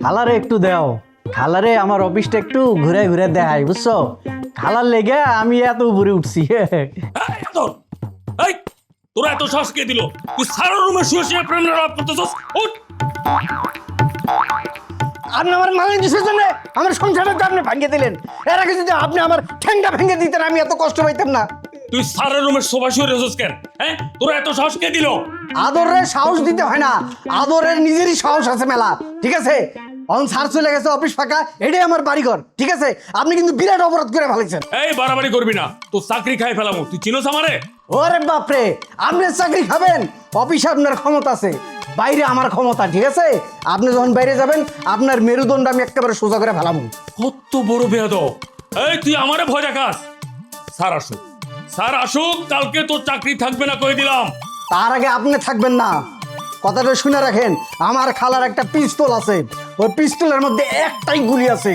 খালারে একটু দাও, খালারে আমার অফিসটা একটু ঘুরে ঘুরে দেখাই, বুঝছো? খালার লেগে আমি এত উপরে উঠছি। এই তোরা এত শ্বাস কে দিল? তুই সারা রুমে শুয়ে শুয়ে প্রেমের আলাপ করতেছস? উঠ! আপনি আমার মালিক দিচ্ছেন জন্য আমার সংসারটা আপনি ভাঙিয়ে দিলেন। এর আগে যদি আপনি আমার ঠ্যাংটা ভেঙে দিতেন আমি এত কষ্ট পাইতাম না। তুই সারা রুমের শোভা শুয়ে রেছস কেন? হ্যাঁ, তোরা এত শ্বাস কে দিল? আদরের সাহস দিতে হয় না, আদরের নিজেরই সাহস আছে মেলা, ঠিক আছে? অন স্যার চলে গেছে, অফিস ফাঁকা, এটাই আমার বাড়িঘর, ঠিক আছে? আপনি কিন্তু বিরাট অপরাধ করে ফেলেছেন। এই বাড়াবাড়ি করবি না, তোর চাকরি খাই ফেলামু। তুই চিনোস আমারে? ওরে বাপরে, আপনি চাকরি খাবেন? অফিসে আপনার ক্ষমতা আছে, বাইরে আমার ক্ষমতা, ঠিক আছে? আপনি যখন বাইরে যাবেন আপনার মেরুদণ্ড আমি একেবারে সোজা করে ফেলামু। কত বড় বেয়াদব! এই তুই আমারে ভয় দেখাস? স্যার আসুক, স্যার আসুক, কালকে তোর চাকরি থাকবে না কই দিলাম। তার আগে আপনি থাকবেন না, কথাটা শুনে রাখেন। আমার খালার একটা পিস্তল আছে, ওই পিস্তলের মধ্যে একটাই গুলি আছে।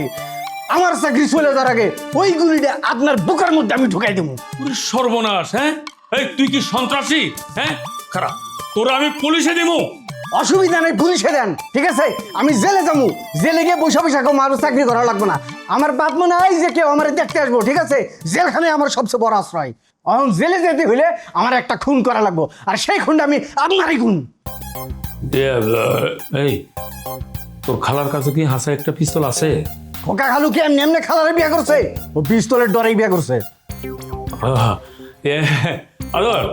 আমার চাকরি চলে যাওয়ার আগে ওই গুলিটা আপনার বুকের মধ্যে আমি ঢুকাই দেবো। পুরো সর্বনাশ! হ্যাঁ, এই তুই কি সন্ত্রাসী? হ্যাঁ, খারাপ, তোরা আমি পুলিশে দিমু। অসুবিধা নেই, পুলিশে দেন, ঠিক আছে? আমি জেলে যাবো, জেলে গিয়ে বসে বসে আমার চাকরি করা লাগবে না। আমার বাপ মনে হয় যে কেউ আমার দেখতে আসবো, ঠিক আছে? জেলখানে আমার সবচেয়ে বড় আশ্রয়। এখন জেলে যেতে হইলে আমার একটা খুন করা লাগবো, আর সেই খুনটা আমি আপনারই খুন। এই তোর খালার কাছে কি হাসা একটা পিস্তল আছে? খোকা খালু কি এমনি এমনি খালারে বিয়ে করছে? ও পিস্তলের ডরেই বিয়ে করছে। আদর,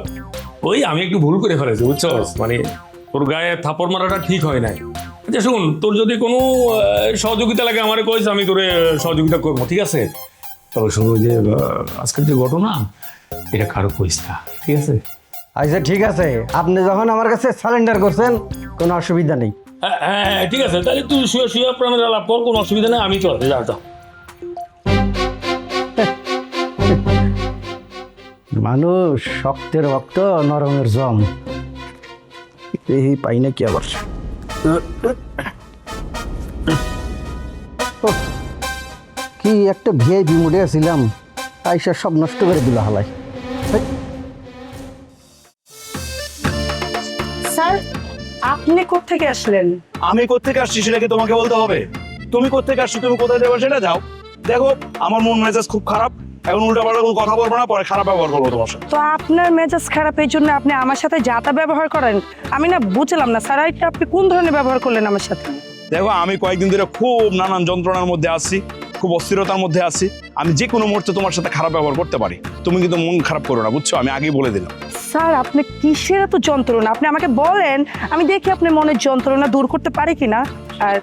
ওই আমি একটু ভুল করে ফেলেছি, বুঝছস? মানে তোর গায়ে থাপড় মারাটা ঠিক হয় নাই। আচ্ছা শুন, তোর যদি কোনো সহযোগিতা লাগে আমারে কইস, আমি তোরে সহযোগিতা করবো, ঠিক আছে? তবে শুনো যে আজকের যে ঘটনা, এটা কারো কইস না, ঠিক আছে? আচ্ছা ঠিক আছে, আপনি যখন আমার কাছে সারেন্ডার করছেন কোনো অসুবিধা নেই। হ্যাঁ হ্যাঁ ঠিক আছে, তাহলে তুই শুয়ে শুয়ে প্রেমের আলাপ কর, কোনো অসুবিধা নেই, আমি চলে যা যা। মানুষ শক্তের রক্ত, নরমের জম, এই পাই না কি আবার? কি একটা ভিআইপি মোডে ছিলাম, তাই সে সব নষ্ট করে দিল হালাই। স্যার, আপনি কোত্থেকে আসলেন? আমি কোত্থেকে আসছি সেটা কি তোমাকে বলতে হবে? তুমি কোত্থেকে আসছো, তুমি কোথায় যাবে সেটা যাও। দেখো আমার মন মেজাজ খুব খারাপ, এখন উল্টাপাল্টা কোনো কথা বলবো না, পরে খারাপ ব্যবহার করবো তোমার সাথে। তো আপনার মেজাজ খারাপ এই জন্য আপনি আমার সাথে যাতা ব্যবহার করেন? আমি না বুঝলাম না স্যার, এটা আপনি কোন ধরনের ব্যবহার করলেন আমার সাথে? দেখো আমি কয়েকদিন ধরে খুব নানান যন্ত্রণার মধ্যে আছি, খুব অস্থিরতার মধ্যে আছি। আমি যে কোনো মুহূর্তে তোমার সাথে খারাপ ব্যবহার করতে পারি, তুমি কিন্তু মন খারাপ করো না, বুঝছো? আমি আগেই বলে দিলাম। স্যার, আপনি কিসের এত যন্ত্রণা? আপনি আমাকে বলেন, আমি দেখি আপনি মনের যন্ত্রণা দূর করতে পারি কিনা। আর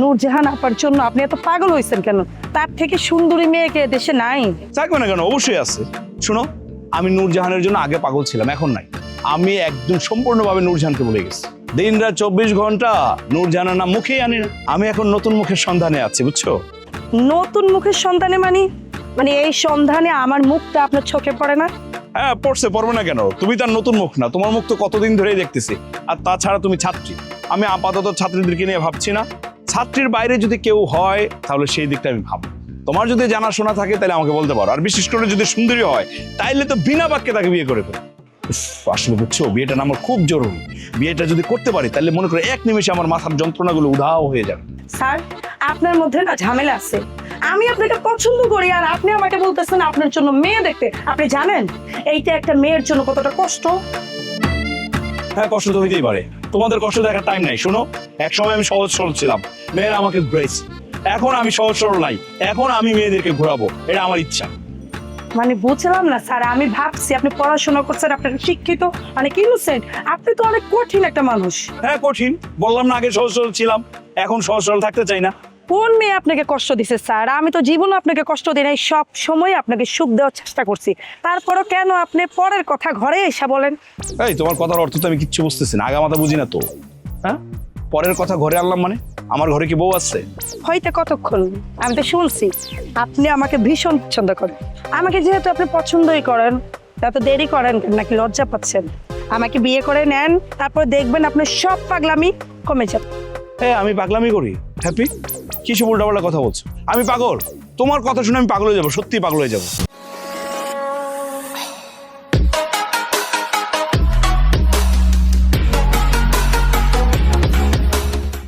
নূরজাহান আপার জন্য আপনি এত পাগল হয়েছেন কেন? তার থেকে সুন্দরী মেয়েকে দেশে নাই? থাকবে না কেন, অবশ্যই আছে। শোনো, আমি নূরজাহানের জন্য আগে পাগল ছিলাম, এখন নাই। আমি একদম সম্পূর্ণভাবে নূরজাহানকে ভুলে গেছি। দিন রাত 24 ঘন্টা নূরজাহানের নাম মুখেই আনি না। আমি এখন নতুন মুখের সন্ধানে আছি, বুঝছো? নতুন মুখের সন্ধানে মানে এই সন্ধানে আমার মুখটা আপনার চোখে পড়ে না? হ্যাঁ পড়বে না কেন? তুমি তার নতুন মুখ না, তোমার মুখ তো কতদিন ধরেই দেখতেছি। আর তাছাড়া তুমি ছাত্রী, আমি আপাতত ছাত্রীদেরকে নিয়ে ভাবছি না। ছাত্রীর বাইরে যদি কেউ হয় তাহলে সেই দিকটা আমি ভাববো। তোমার যদি জানাশোনা থাকে তাহলে আমাকে বলতে পারো, আর বিশেষ করে যদি সুন্দরী হয় তাইলে তো বিনা বাক্যে তাকে বিয়ে করে ফেলো। আসলে বুঝছো, বিয়েটা না আমার খুব জরুরি। বিয়েটা যদি করতে পারি তাহলে মনে করে এক নিমেষে আমার মাথার যন্ত্রণাগুলো উধাও হয়ে যাবে। স্যার, আপনার মধ্যে না ঝামেলা আছে। আমি আপনাকে পছন্দ করি আর আপনি আমাকে বলতেছেন আপনার জন্য মেয়ে দেখতে। আপনি জানেন এইটা একটা মেয়ের জন্য কতটা কষ্ট? হ্যাঁ কষ্ট তো হইতেই পারে, তোমাদের কষ্ট দেখার টাইম নাই। শোনো, এক সময় আমি সহজ সরল ছিলাম, মেয়েরা আমাকে ঘুরাইছে। এখন আমি সহজ সরল নাই, এখন আমি মেয়েদেরকে ঘোরাবো, এটা আমার ইচ্ছা। মানে বুঝলাম না স্যার, আমি ভাবছি আপনি পড়াশোনা করছেন, আপনি শিক্ষিত, মানে কি বুঝছেন? আপনি তো অনেক কঠিন একটা মানুষ। হ্যাঁ কঠিন, বললাম না আগে সহজ সরল ছিলাম, এখন সহজ সরল থাকতে চাই না। কোন মেয়ে আপনাকে কষ্ট দিছে স্যার? আমি তো জীবনে আপনাকে কষ্ট দিই নাই, সব সময় আপনাকে সুখ দেওয়ার চেষ্টা করছি। তারপরও কেন আপনি পরের কথা ঘরে এসে বলেন? এই তোমার কথার অর্থ তো আমি কিচ্ছু বুঝতেছি না, আগামাথা বুঝি না তো। হ্যাঁ, পরের কথা ঘরে আনলাম মানে? আমার ঘরে কি বউ আছে? হয়তো কতক্ষণ, আমি তো শুনছি আপনি আমাকে ভীষণ পছন্দ করেন। আমাকে যেহেতু আপনি পছন্দই করেন, তা তো দেরি করেন কেন? নাকি লজ্জা পাচ্ছেন? আমাকে বিয়ে করে নেন, তারপর দেখবেন আপনার সব পাগলামি কমে যাবে। হ্যাঁ আমি পাগলামি করি? হ্যাপি কিছু উল্টাপাল্টা কথা বলছো? আমি পাগল? তোমার কথা শুনে আমি পাগল হয়ে যাবো, সত্যি পাগল হয়ে যাবো।